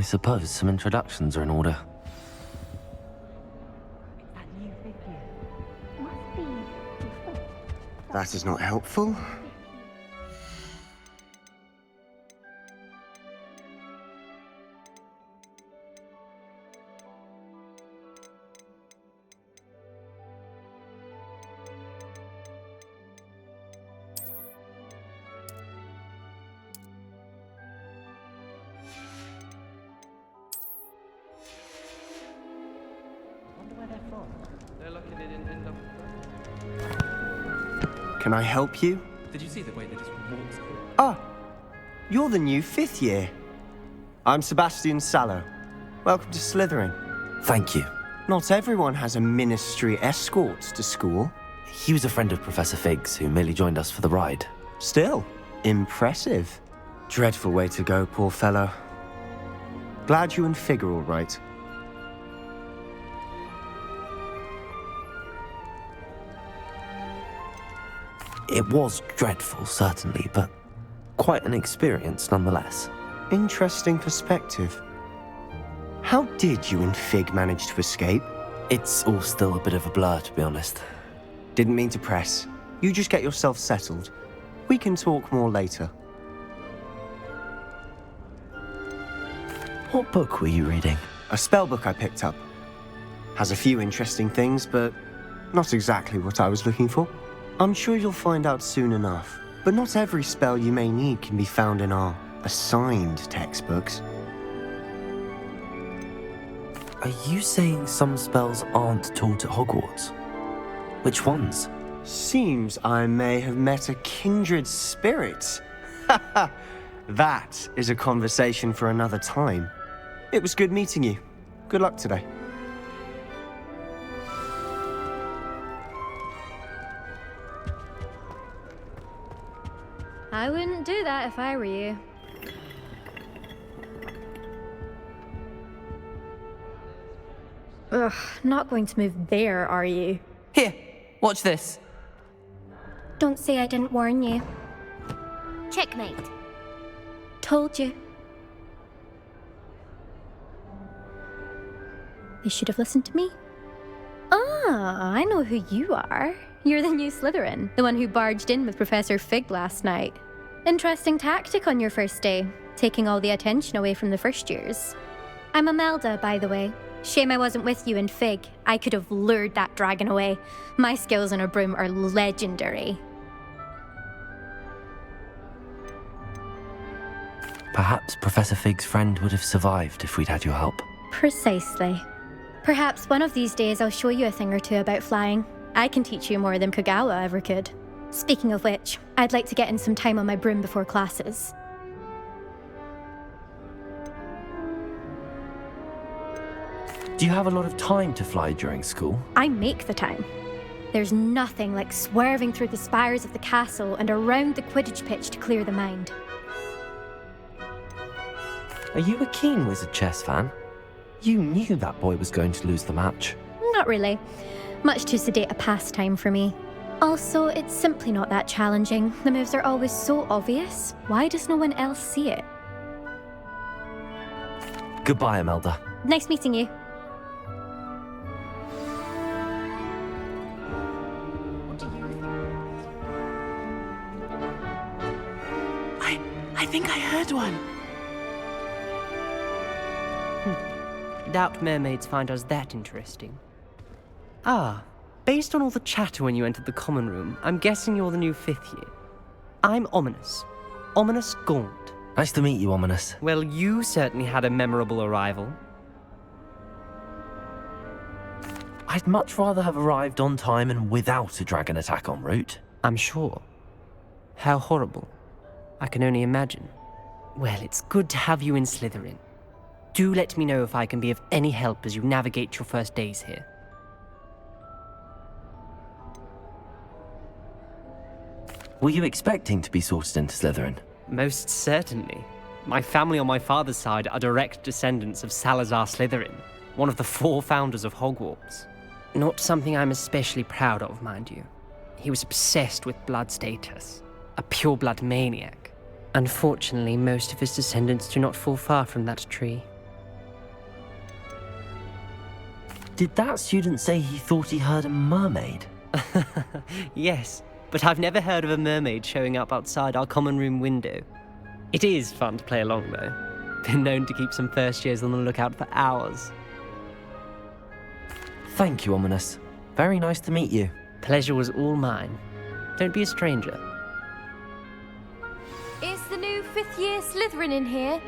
suppose some introductions are in order. That is not helpful. Can I help you? Did you see the way they just walked? Ah, you're the new 5th year. I'm Sebastian Sallow. Welcome to Slytherin. Thank you. Not everyone has a ministry escort to school. He was a friend of Professor Fig's who merely joined us for the ride. Still, impressive. Dreadful way to go, poor fellow. Glad you and Fig are all right. It was dreadful, certainly, but quite an experience nonetheless. Interesting perspective. How did you and Fig manage to escape? It's all still a bit of a blur, to be honest. Didn't mean to press. You just get yourself settled. We can talk more later. What book were you reading? A spell book I picked up. Has a few interesting things, but not exactly what I was looking for. I'm sure you'll find out soon enough. But not every spell you may need can be found in our assigned textbooks. Are you saying some spells aren't taught at Hogwarts? Which ones? Seems I may have met a kindred spirit. That is a conversation for another time. It was good meeting you. Good luck today. I wouldn't do that if I were you. Ugh, not going to move there, are you? Here, watch this. Don't say I didn't warn you. Checkmate. Told you. They should have listened to me. Ah, I know who you are. You're the new Slytherin, the one who barged in with Professor Fig last night. Interesting tactic on your first day, taking all the attention away from the first years. I'm Imelda, by the way. Shame I wasn't with you in Fig. I could have lured that dragon away. My skills on a broom are legendary. Perhaps Professor Fig's friend would have survived if we'd had your help. Precisely. Perhaps one of these days I'll show you a thing or two about flying. I can teach you more than Kagawa ever could. Speaking of which, I'd like to get in some time on my broom before classes. Do you have a lot of time to fly during school? I make the time. There's nothing like swerving through the spires of the castle and around the Quidditch pitch to clear the mind. Are you a keen Wizard chess fan? You knew that boy was going to lose the match. Not really. Much too sedate a pastime for me. Also, it's simply not that challenging. The moves are always so obvious. Why does no one else see it? Goodbye, Imelda. Nice meeting you. I think I heard one. Doubt mermaids find us that interesting. Ah, based on all the chatter when you entered the common room, I'm guessing you're the new 5th year. I'm Ominous. Ominous Gaunt. Nice to meet you, Ominous. Well, you certainly had a memorable arrival. I'd much rather have arrived on time and without a dragon attack en route. I'm sure. How horrible. I can only imagine. Well, it's good to have you in Slytherin. Do let me know if I can be of any help as you navigate your first days here. Were you expecting to be sorted into Slytherin? Most certainly. My family on my father's side are direct descendants of Salazar Slytherin, one of the 4 founders of Hogwarts. Not something I'm especially proud of, mind you. He was obsessed with blood status, a pure-blood maniac. Unfortunately, most of his descendants do not fall far from that tree. Did that student say he thought he heard a mermaid? Yes, but I've never heard of a mermaid showing up outside our common room window. It is fun to play along, though. Been known to keep some first years on the lookout for hours. Thank you, Ominous. Very nice to meet you. Pleasure was all mine. Don't be a stranger. Is the new fifth-year Slytherin in here?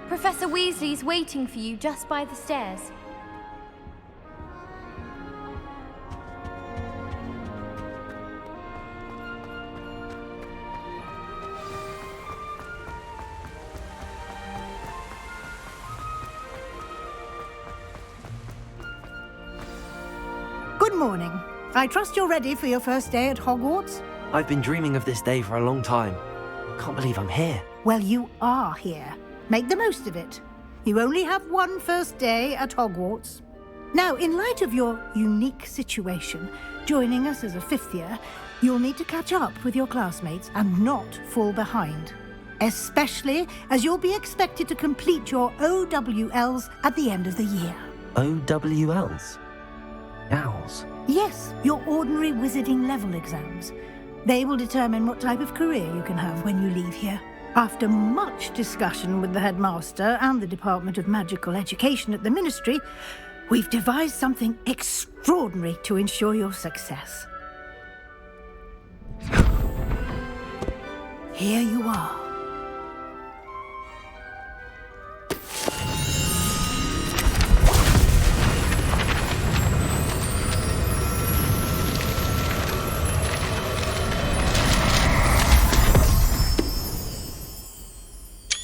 Professor Weasley's waiting for you just by the stairs. Good morning. I trust you're ready for your first day at Hogwarts? I've been dreaming of this day for a long time. Can't believe I'm here. Well, you are here. Make the most of it. You only have one first day at Hogwarts. Now, in light of your unique situation, joining us as a fifth year, you'll need to catch up with your classmates and not fall behind. Especially as you'll be expected to complete your OWLs at the end of the year. OWLs? Owls? Yes, your ordinary wizarding level exams. They will determine what type of career you can have when you leave here. After much discussion with the headmaster and the Department of Magical Education at the Ministry, we've devised something extraordinary to ensure your success. Here you are.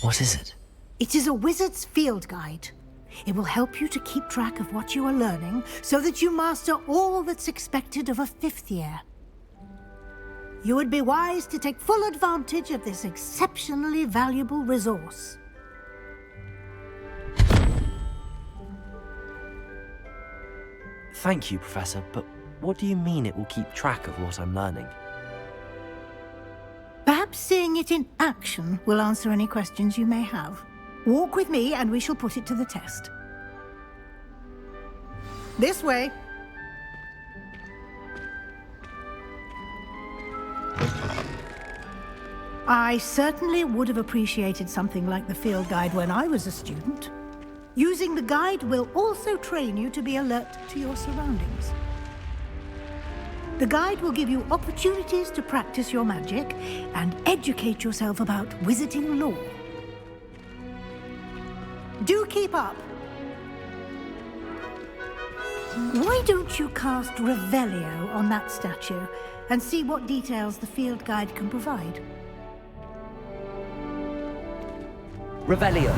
What is it? It is a wizard's field guide. It will help you to keep track of what you are learning so that you master all that's expected of a fifth year. You would be wise to take full advantage of this exceptionally valuable resource. Thank you, Professor, but what do you mean it will keep track of what I'm learning? Perhaps seeing it in action will answer any questions you may have. Walk with me and we shall put it to the test. This way. I certainly would have appreciated something like the field guide when I was a student. Using the guide will also train you to be alert to your surroundings. The guide will give you opportunities to practice your magic and educate yourself about wizarding lore. Do keep up. Why don't you cast Revelio on that statue and see what details the field guide can provide? Revelio.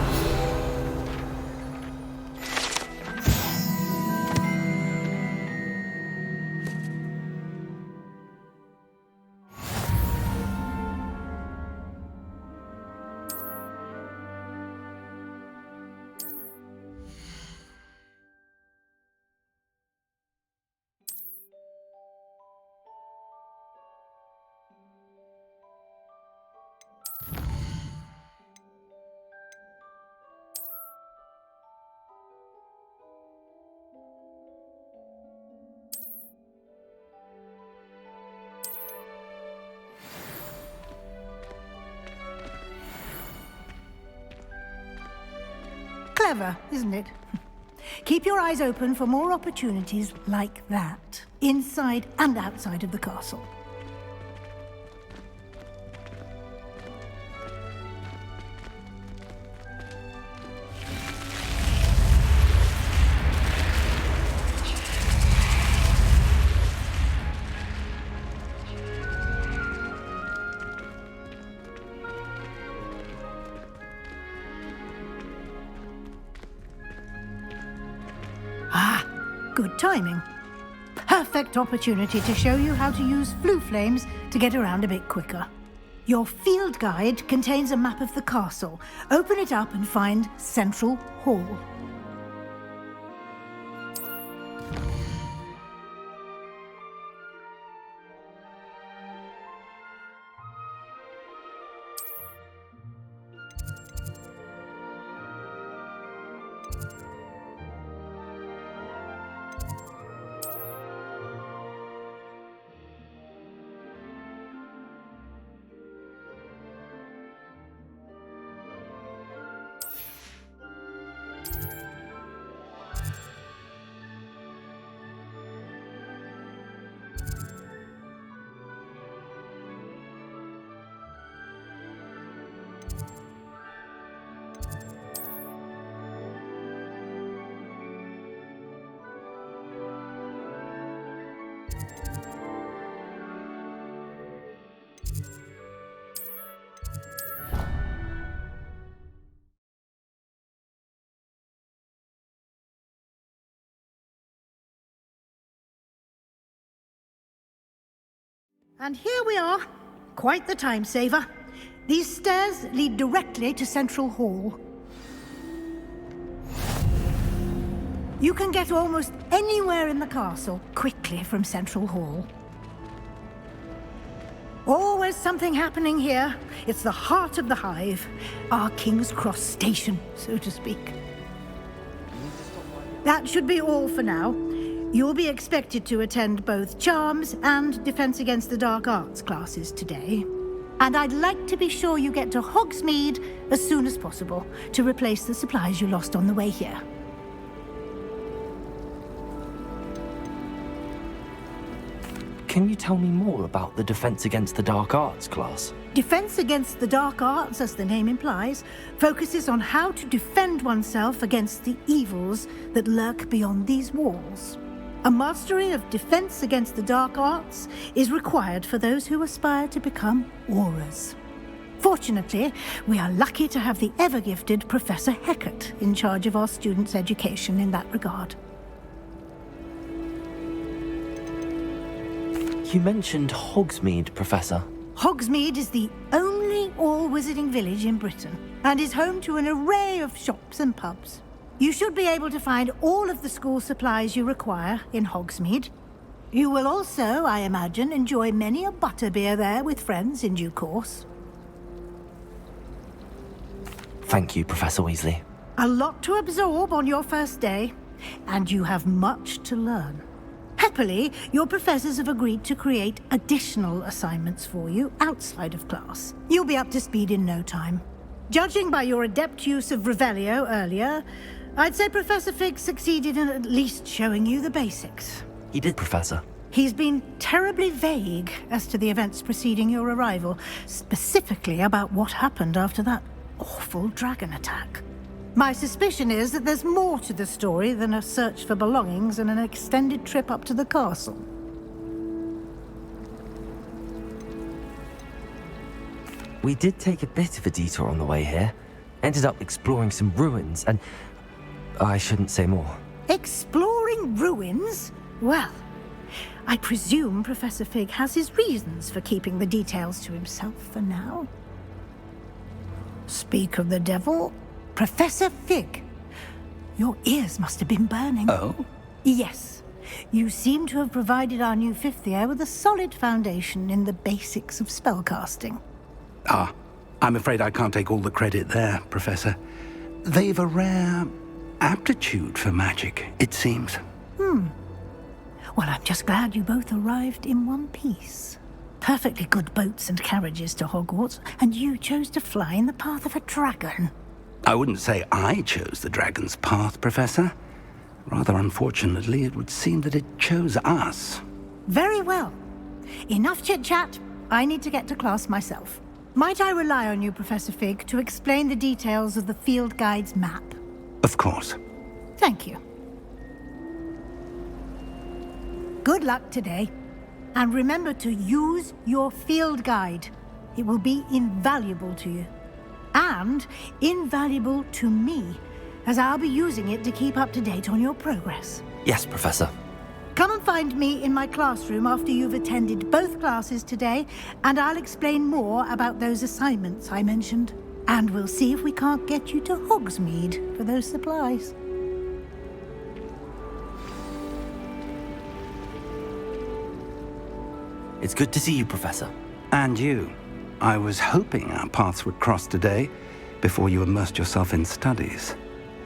Clever, isn't it? Keep your eyes open for more opportunities like that, inside and outside of the castle. Good timing. Perfect opportunity to show you how to use flue flames to get around a bit quicker. Your field guide contains a map of the castle. Open it up and find Central Hall. And here we are. Quite the time saver. These stairs lead directly to Central Hall. You can get almost anywhere in the castle quickly from Central Hall. Always something happening here. It's the heart of the hive. Our King's Cross station, so to speak. That should be all for now. You'll be expected to attend both Charms and Defense Against the Dark Arts classes today. And I'd like to be sure you get to Hogsmeade as soon as possible to replace the supplies you lost on the way here. Can you tell me more about the Defense Against the Dark Arts class? Defense Against the Dark Arts, as the name implies, focuses on how to defend oneself against the evils that lurk beyond these walls. A mastery of Defense Against the Dark Arts is required for those who aspire to become Aurors. Fortunately, we are lucky to have the ever-gifted Professor Hecat in charge of our students' education in that regard. You mentioned Hogsmeade, Professor. Hogsmeade is the only all-wizarding village in Britain and is home to an array of shops and pubs. You should be able to find all of the school supplies you require in Hogsmeade. You will also, I imagine, enjoy many a butterbeer there with friends in due course. Thank you, Professor Weasley. A lot to absorb on your first day, and you have much to learn. Happily, your professors have agreed to create additional assignments for you outside of class. You'll be up to speed in no time. Judging by your adept use of Revelio earlier, I'd say Professor Fig succeeded in at least showing you the basics. He did, Professor. He's been terribly vague as to the events preceding your arrival, specifically about what happened after that awful dragon attack. My suspicion is that there's more to the story than a search for belongings and an extended trip up to the castle. We did take a bit of a detour on the way here. Ended up exploring some ruins and... I shouldn't say more. Exploring ruins? Well, I presume Professor Fig has his reasons for keeping the details to himself for now. Speak of the devil, Professor Fig. Your ears must have been burning. Oh? Yes. You seem to have provided our new fifth year with a solid foundation in the basics of spellcasting. Ah, I'm afraid I can't take all the credit there, Professor. They've a rare aptitude for magic, it seems. Well, I'm just glad you both arrived in one piece. Perfectly good boats and carriages to Hogwarts, and you chose to fly in the path of a dragon. I wouldn't say I chose the dragon's path, Professor. Rather unfortunately, it would seem that it chose us. Very well. Enough chit-chat. I need to get to class myself. Might I rely on you, Professor Fig, to explain the details of the field guide's map? Of course. Thank you. Good luck today. And remember to use your field guide. It will be invaluable to you. And invaluable to me, as I'll be using it to keep up to date on your progress. Yes, Professor. Come and find me in my classroom after you've attended both classes today, and I'll explain more about those assignments I mentioned. And we'll see if we can't get you to Hogsmeade for those supplies. It's good to see you, Professor. And you. I was hoping our paths would cross today, before you immersed yourself in studies.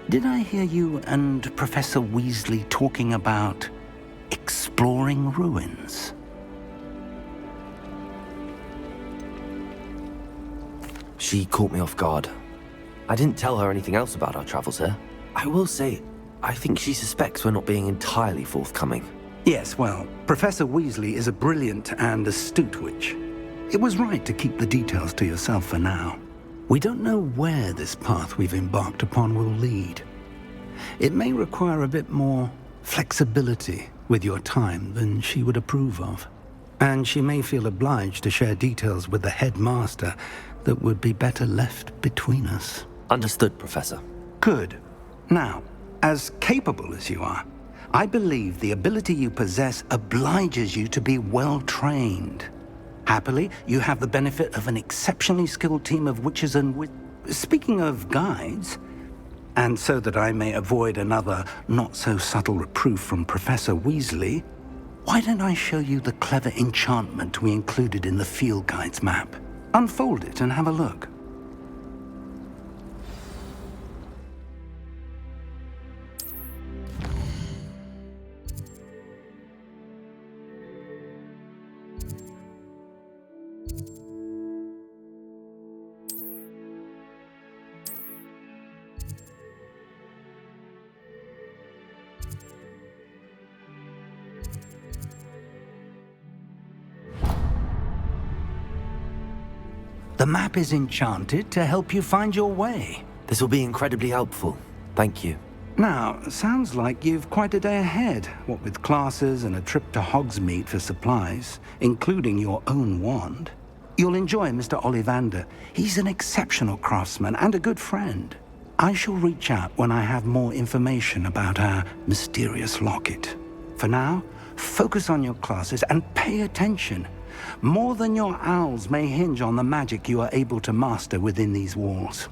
Did I hear you and Professor Weasley talking about exploring ruins? She caught me off guard. I didn't tell her anything else about our travels here. I will say, I think she suspects we're not being entirely forthcoming. Yes, well, Professor Weasley is a brilliant and astute witch. It was right to keep the details to yourself for now. We don't know where this path we've embarked upon will lead. It may require a bit more flexibility with your time than she would approve of. And she may feel obliged to share details with the headmaster that would be better left between us. Understood, Professor. Good. Now, as capable as you are, I believe the ability you possess obliges you to be well-trained. Happily, you have the benefit of an exceptionally skilled team of witches and Speaking of guides, and so that I may avoid another not-so-subtle reproof from Professor Weasley, why don't I show you the clever enchantment we included in the field guide's map? Unfold it and have a look. The map is enchanted to help you find your way. This will be incredibly helpful. Thank you. Now, sounds like you've quite a day ahead, what with classes and a trip to Hogsmeade for supplies, including your own wand. You'll enjoy Mr. Ollivander. He's an exceptional craftsman and a good friend. I shall reach out when I have more information about our mysterious locket. For now, focus on your classes and pay attention. More than your owls may hinge on the magic you are able to master within these walls.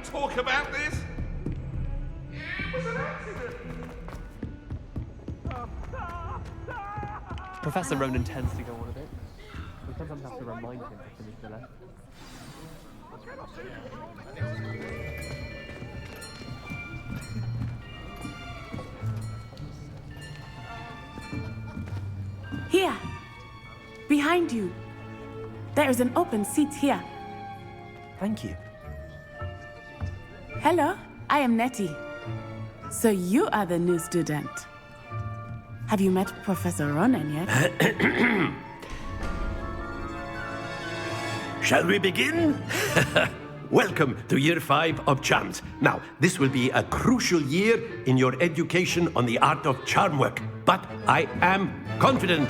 Talk about this? It was an accident. Professor Ronan tends to go on a bit. We sometimes have to remind him to finish the lesson. Here! Behind you! There is an open seat here. Thank you. Hello, I am Nettie. So you are the new student. Have you met Professor Ronan yet? Shall we begin? Welcome to Year 5 of Charms. Now, this will be a crucial year in your education on the art of charm work. But I am confident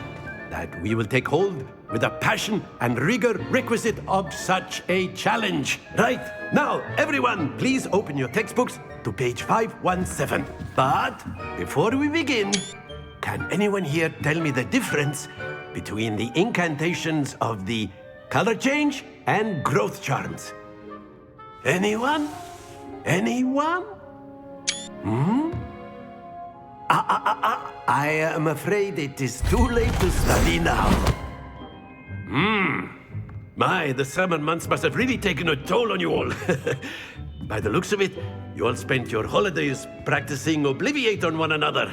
that we will take hold with the passion and rigor requisite of such a challenge. Right, now, everyone, please open your textbooks to page 517. But before we begin, can anyone here tell me the difference between the incantations of the color change and growth charms? Anyone? Anyone? I am afraid it is too late to study now. My, the summer months must have really taken a toll on you all. By the looks of it, you all spent your holidays practicing Obliviate on one another.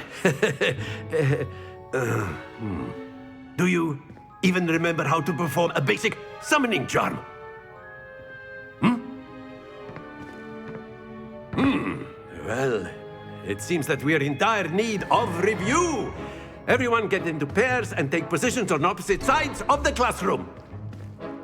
Do you even remember how to perform a basic summoning charm? Well, it seems that we are in dire need of review. Everyone get into pairs and take positions on opposite sides of the classroom.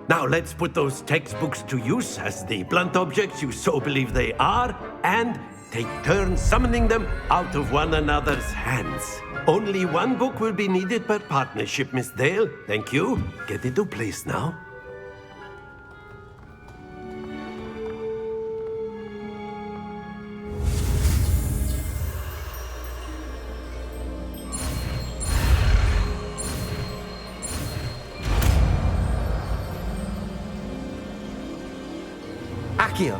Now let's put those textbooks to use as the blunt objects you so believe they are, and take turns summoning them out of one another's hands. Only one book will be needed per partnership, Miss Dale. Thank you. Get into place now. Accio!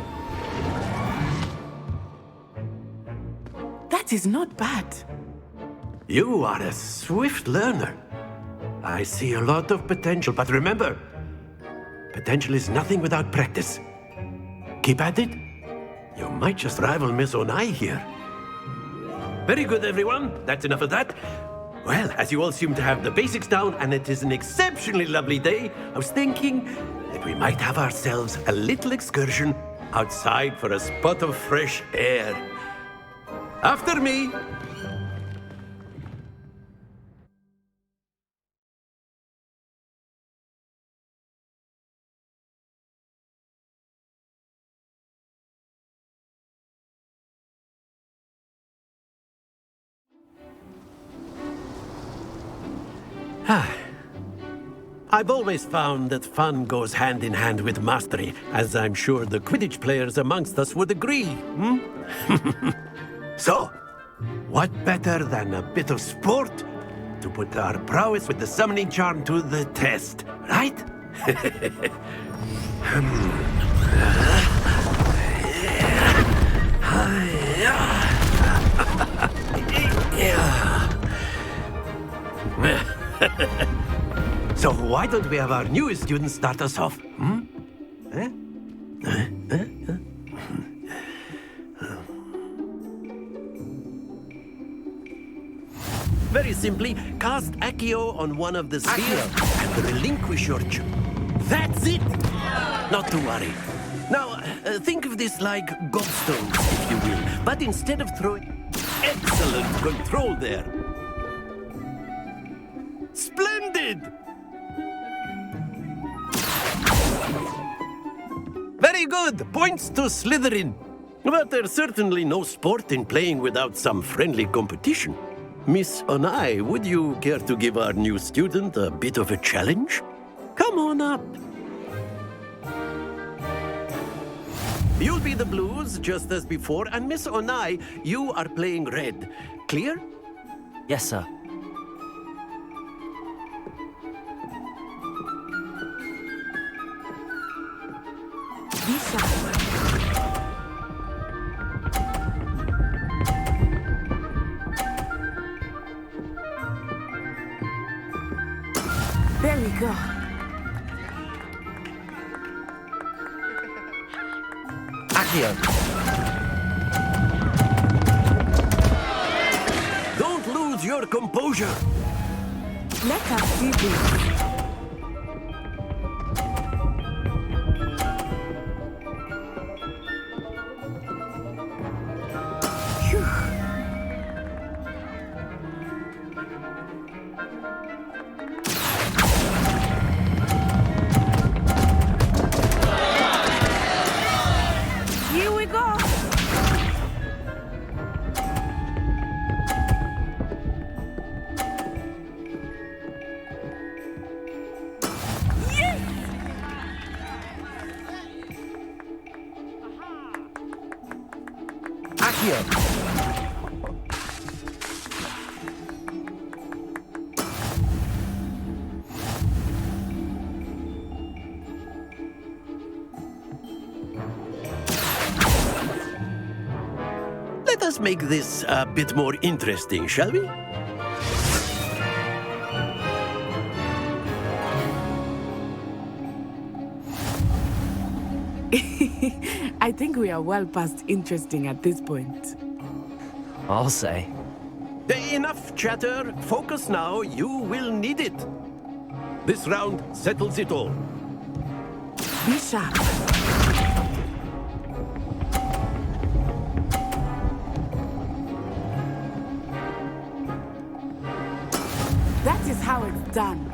That is not bad. You are a swift learner. I see a lot of potential, but remember, potential is nothing without practice. Keep at it. You might just rival Miss Onai here. Very good, everyone. That's enough of that. Well, as you all seem to have the basics down, and it is an exceptionally lovely day, I was thinking that we might have ourselves a little excursion outside for a spot of fresh air. After me. I've always found that fun goes hand in hand with mastery, as I'm sure the Quidditch players amongst us would agree. So, what better than a bit of sport to put our prowess with the summoning charm to the test, right? So why don't we have our newest student start us off? Very simply, cast Accio on one of the spheres and relinquish your That's it! Not to worry. Now, think of this like gobstones, if you will. But instead of throwing... Excellent control there. Splendid! Very good. Points to Slytherin. But there's certainly no sport in playing without some friendly competition. Miss Onai, would you care to give our new student a bit of a challenge? Come on up. You'll be the blues, just as before, and Miss Onai, you are playing red. Clear? Yes, sir. There we go. Accio. Don't lose your composure. Let us see this. Let us make this a bit more interesting, shall we? I think we are well past interesting at this point. I'll say. Enough chatter. Focus now. You will need it. This round settles it all. Be sharp. That is how it's done.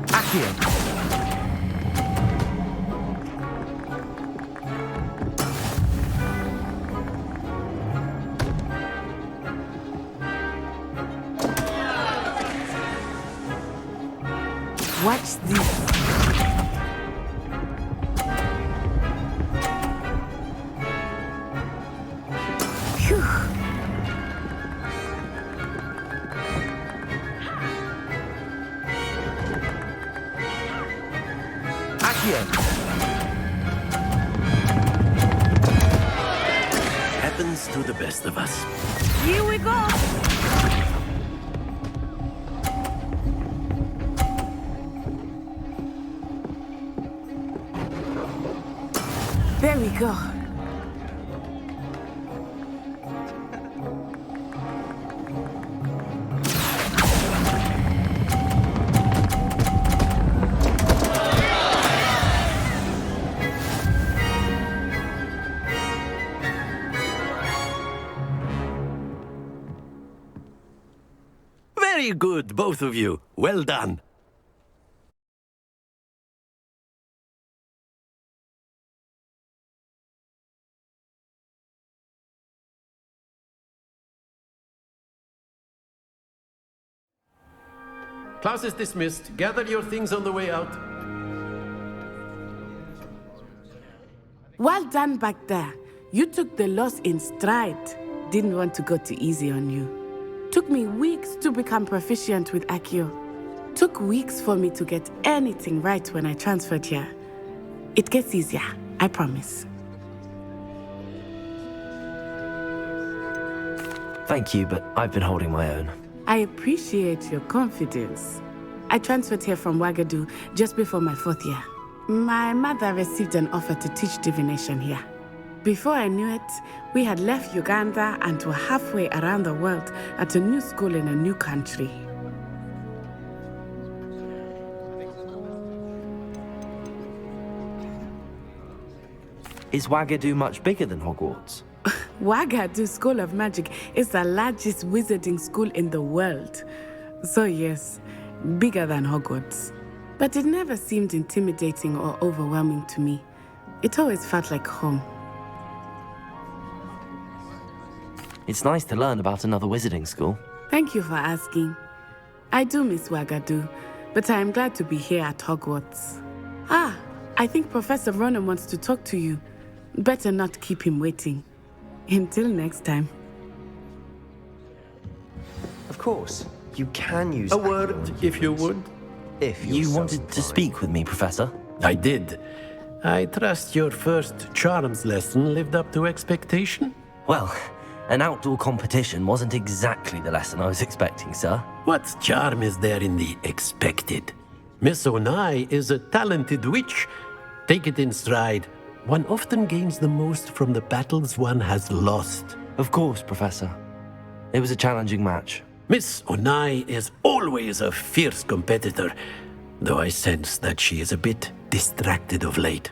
Accio. Watch this. Phew. Accio. happens to the best of us. Here we go! There we go. Very good, both of you. Well done. Class is dismissed. Gather your things on the way out. Well done back there. You took the loss in stride. Didn't want to go too easy on you. Took me weeks to become proficient with Accio. Took weeks for me to get anything right when I transferred here. It gets easier, I promise. Thank you, but I've been holding my own. I appreciate your confidence. I transferred here from Wagadu just before my 4th year. My mother received an offer to teach divination here. Before I knew it, we had left Uganda and were halfway around the world at a new school in a new country. Is Wagadu much bigger than Hogwarts? Wagadu School of Magic is the largest wizarding school in the world. So yes, bigger than Hogwarts. But it never seemed intimidating or overwhelming to me. It always felt like home. It's nice to learn about another wizarding school. Thank you for asking. I do miss Wagadu, but I am glad to be here at Hogwarts. Ah, I think Professor Ronan wants to talk to you. Better not keep him waiting. Until next time. Of course, you can use A word, if you would. If You wanted to speak with me, Professor? I did. I trust your first charms lesson lived up to expectation? Well, an outdoor competition wasn't exactly the lesson I was expecting, sir. What charm is there in the expected? Miss Onai is a talented witch. Take it in stride. One often gains the most from the battles one has lost. Of course, Professor. It was a challenging match. Miss Onai is always a fierce competitor, though I sense that she is a bit distracted of late.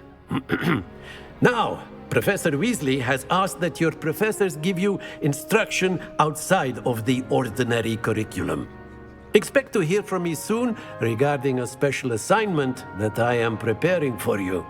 Now, Professor Weasley has asked that your professors give you instruction outside of the ordinary curriculum. Expect to hear from me soon regarding a special assignment that I am preparing for you.